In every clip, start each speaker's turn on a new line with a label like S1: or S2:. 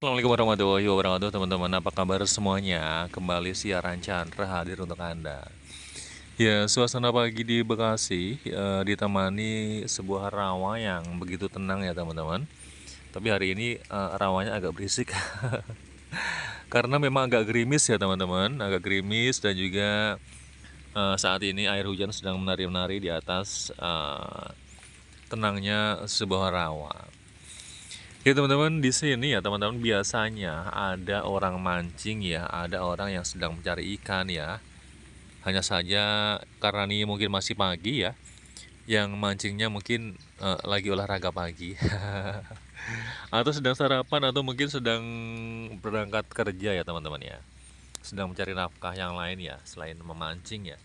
S1: Assalamualaikum warahmatullahi wabarakatuh teman-teman. Apa kabar semuanya? Kembali siaran Chandra hadir untuk Anda. Ya, suasana pagi di Bekasi ditemani sebuah rawa yang begitu tenang ya teman-teman. Tapi hari ini rawanya agak berisik karena memang agak gerimis ya teman-teman. Agak gerimis dan juga saat ini air hujan sedang menari-menari di atas tenangnya sebuah rawa. Ya teman-teman, di sini ya teman-teman, biasanya ada orang mancing ya, ada orang yang sedang mencari ikan ya. Hanya saja karena ini mungkin masih pagi ya, yang mancingnya mungkin lagi olahraga pagi. Atau sedang sarapan atau mungkin sedang berangkat kerja ya teman-teman ya. Sedang mencari nafkah yang lain ya, selain memancing ya.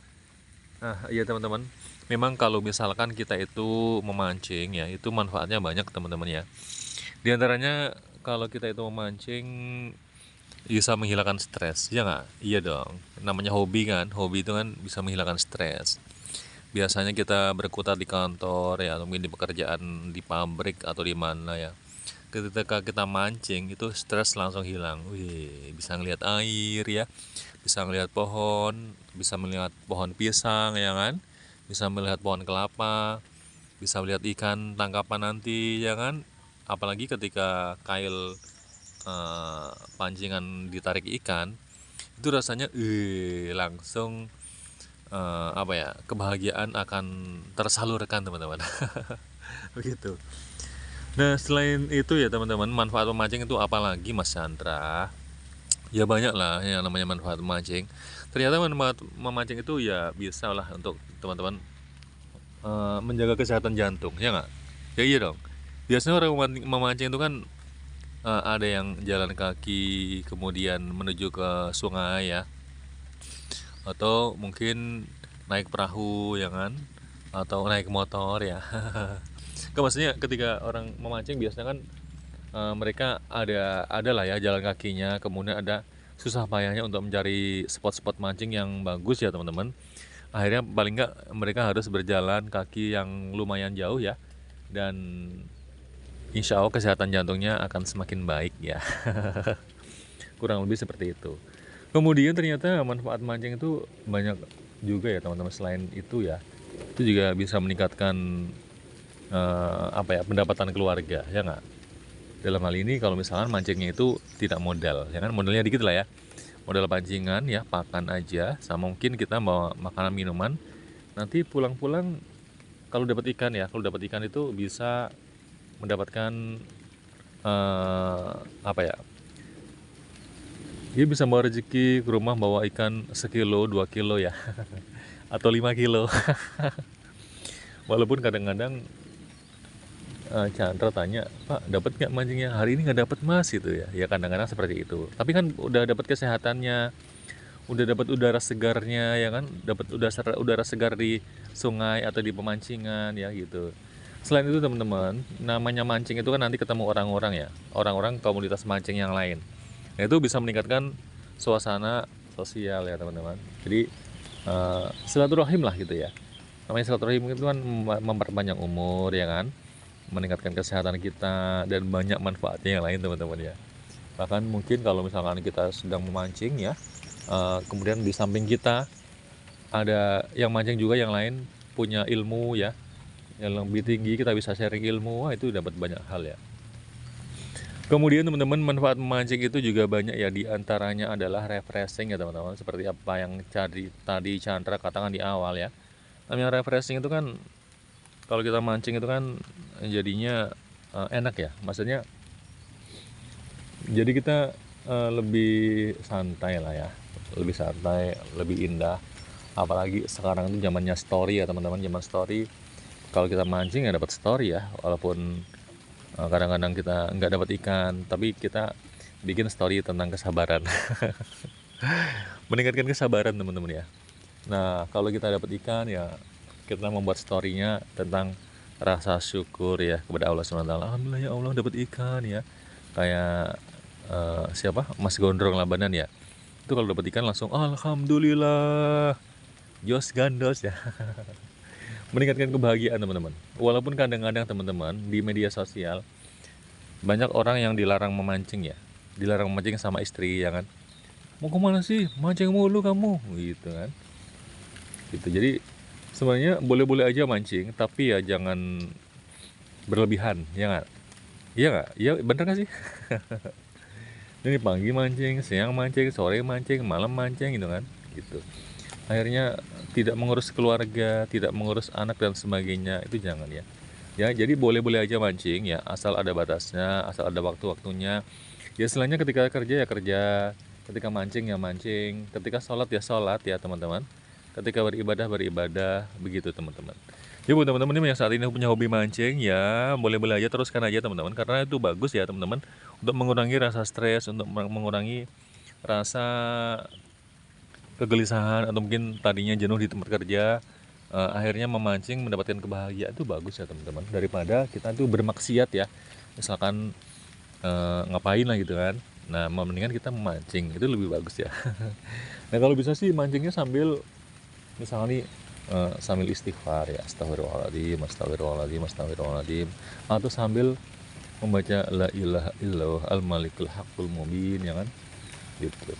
S1: Nah, iya teman-teman, memang kalau misalkan kita itu memancing ya, itu manfaatnya banyak teman-teman ya. Di antaranya kalau kita itu memancing bisa menghilangkan stres, ya nggak? Iya dong. Namanya hobi kan, hobi itu kan bisa menghilangkan stres. Biasanya kita berkutat di kantor ya, atau mungkin di pekerjaan di pabrik atau di mana ya. Ketika kita mancing itu stres langsung hilang. Wih, bisa ngelihat air ya, bisa ngelihat pohon, bisa melihat pohon pisang ya kan, bisa melihat pohon kelapa, bisa melihat ikan tangkapan nanti ya kan. Apalagi ketika kail pancingan ditarik ikan, itu rasanya langsung apa ya, kebahagiaan akan tersalurkan teman-teman. Begitu. Nah, selain itu ya teman-teman, manfaat memancing itu apa lagi Mas Chandra? Ya banyak lah yang namanya manfaat memancing. Ternyata manfaat memancing itu ya bisa lah untuk teman-teman menjaga kesehatan jantung, ya nggak? Ya iya dong. Biasanya orang memancing itu kan ada yang jalan kaki kemudian menuju ke sungai ya, atau mungkin naik perahu ya kan, atau naik motor ya. Kan maksudnya ketika orang memancing biasanya kan mereka ada lah ya jalan kakinya, kemudian ada susah payahnya untuk mencari spot-spot mancing yang bagus ya teman-teman. Akhirnya paling nggak mereka harus berjalan kaki yang lumayan jauh ya, dan insya Allah kesehatan jantungnya akan semakin baik ya. Kurang lebih seperti itu. Kemudian ternyata manfaat mancing itu banyak juga ya teman-teman. Selain itu ya, itu juga bisa meningkatkan apa ya, pendapatan keluarga ya nggak. Dalam hal ini kalau misalkan mancingnya itu tidak modal, ya kan, modalnya dikit lah ya. Modal pancingan ya, pakan aja, sama mungkin kita bawa makanan minuman. Nanti pulang-pulang kalau dapat ikan ya, kalau dapat ikan itu bisa mendapatkan apa ya, dia bisa bawa rezeki ke rumah, bawa ikan sekilo 2 kilo ya, atau 5 kilo. Walaupun kadang-kadang Chandra tanya, Pak dapat nggak mancingnya? Hari ini nggak dapat Mas gitu ya. Ya kadang-kadang seperti itu. Tapi kan udah dapat kesehatannya, udah dapat udara segarnya ya kan, dapat udara segar di sungai atau di pemancingan ya gitu. Selain itu teman-teman, namanya mancing itu kan nanti ketemu orang-orang ya, orang-orang komunitas mancing yang lain. Nah itu bisa meningkatkan suasana sosial ya teman-teman. Jadi silaturahim lah gitu ya. Namanya silaturahim itu kan memperpanjang umur ya kan, meningkatkan kesehatan kita dan banyak manfaatnya yang lain teman-teman ya. Bahkan mungkin kalau misalkan kita sedang memancing ya, kemudian di samping kita ada yang mancing juga yang lain, punya ilmu ya yang lebih tinggi, kita bisa sharing ilmu. Wah, itu dapat banyak hal ya. Kemudian teman-teman, manfaat memancing itu juga banyak ya, diantaranya adalah refreshing ya teman-teman, seperti apa yang tadi Chandra katakan di awal ya. Namanya refreshing itu kan, kalau kita mancing itu kan jadinya enak ya, maksudnya jadi kita lebih santai lah ya, lebih santai, lebih indah. Apalagi sekarang itu zamannya story ya teman-teman, zaman story. Kalau kita mancing ya dapat story ya, walaupun kadang-kadang kita nggak dapat ikan, tapi kita bikin story tentang kesabaran. Meningkatkan kesabaran teman-teman ya. Nah kalau kita dapat ikan ya, kita membuat storynya tentang rasa syukur ya kepada Allah SWT. Alhamdulillah ya Allah dapat ikan ya. Kayak siapa, Mas Gondrong Labanan ya, itu kalau dapat ikan langsung alhamdulillah, jos gandos ya. Meningkatkan kebahagiaan teman-teman. Walaupun kadang-kadang teman-teman di media sosial banyak orang yang dilarang memancing ya, dilarang memancing sama istri ya kan, mau kemana sih mancing mulu kamu gitu kan, gitu. Jadi sebenarnya boleh-boleh aja mancing tapi ya jangan berlebihan, ya nggak, iya nggak, iya bener nggak sih. Ini pagi mancing, siang mancing, sore mancing, malam mancing gitu kan, gitu. Akhirnya tidak mengurus keluarga, tidak mengurus anak dan sebagainya, itu jangan ya. Ya, jadi boleh-boleh aja mancing ya, asal ada batasnya, asal ada waktu-waktunya. Ya istilahnya ketika kerja ya kerja, ketika mancing ya mancing, ketika sholat ya sholat ya teman-teman. Ketika beribadah beribadah, begitu teman-teman. Jadi buat teman-teman ini yang saat ini punya hobi mancing ya boleh-boleh aja, teruskan aja teman-teman, karena itu bagus ya teman-teman, untuk mengurangi rasa stres, untuk mengurangi rasa kegelisahan atau mungkin tadinya jenuh di tempat kerja, akhirnya memancing mendapatkan kebahagiaan itu bagus ya teman-teman, daripada kita tuh bermaksiat ya, misalkan ngapain lah gitu kan. Nah mendingan kita memancing itu lebih bagus ya. Nah kalau bisa sih mancingnya sambil misalnya nih, sambil istighfar ya, astagfirullahaladzim astagfirullahaladzim astagfirullahaladzim, atau sambil membaca la ilaha illallah al malikul haqqul mubin ya kan, gitu.